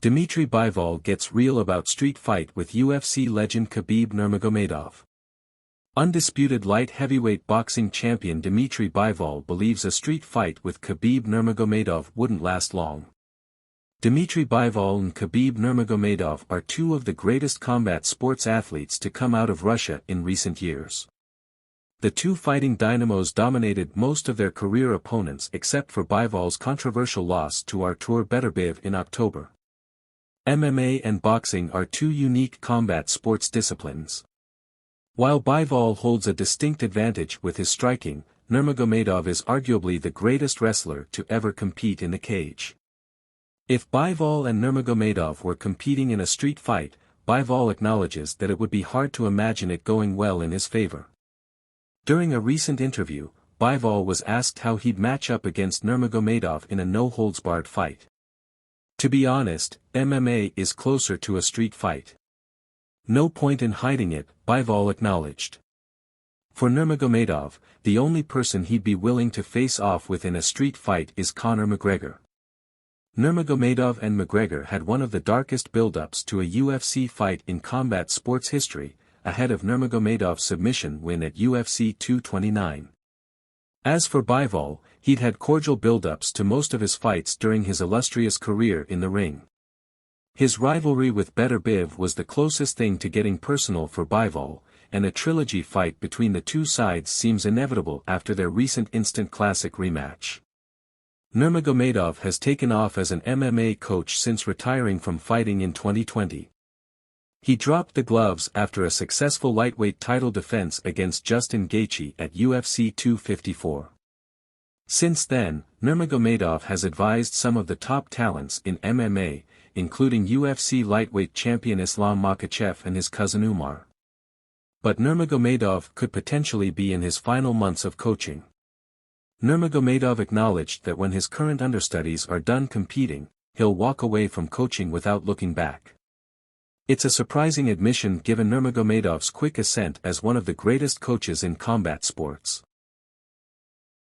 Dmitry Bivol gets real about street fight with UFC legend Khabib Nurmagomedov. Undisputed light heavyweight boxing champion Dmitry Bivol believes a street fight with Khabib Nurmagomedov wouldn't last long. Dmitry Bivol and Khabib Nurmagomedov are two of the greatest combat sports athletes to come out of Russia in recent years. The two fighting dynamos dominated most of their career opponents except for Bivol's controversial loss to Artur Beterbiev in October. MMA and boxing are two unique combat sports disciplines. While Bivol holds a distinct advantage with his striking, Nurmagomedov is arguably the greatest wrestler to ever compete in the cage. If Bivol and Nurmagomedov were competing in a street fight, Bivol acknowledges that it would be hard to imagine it going well in his favor. During a recent interview, Bivol was asked how he'd match up against Nurmagomedov in a no-holds-barred fight. To be honest, MMA is closer to a street fight. No point in hiding it, Bivol acknowledged. For Nurmagomedov, the only person he'd be willing to face off with in a street fight is Conor McGregor. Nurmagomedov and McGregor had one of the darkest build-ups to a UFC fight in combat sports history, ahead of Nurmagomedov's submission win at UFC 229. As for Bivol, he'd had cordial build-ups to most of his fights during his illustrious career in the ring. His rivalry with Beterbiev was the closest thing to getting personal for Bivol, and a trilogy fight between the two sides seems inevitable after their recent instant classic rematch. Nurmagomedov has taken off as an MMA coach since retiring from fighting in 2020. He dropped the gloves after a successful lightweight title defense against Justin Gaethje at UFC 254. Since then, Nurmagomedov has advised some of the top talents in MMA, including UFC lightweight champion Islam Makhachev and his cousin Umar. But Nurmagomedov could potentially be in his final months of coaching. Nurmagomedov acknowledged that when his current understudies are done competing, he'll walk away from coaching without looking back. It's a surprising admission given Nurmagomedov's quick ascent as one of the greatest coaches in combat sports.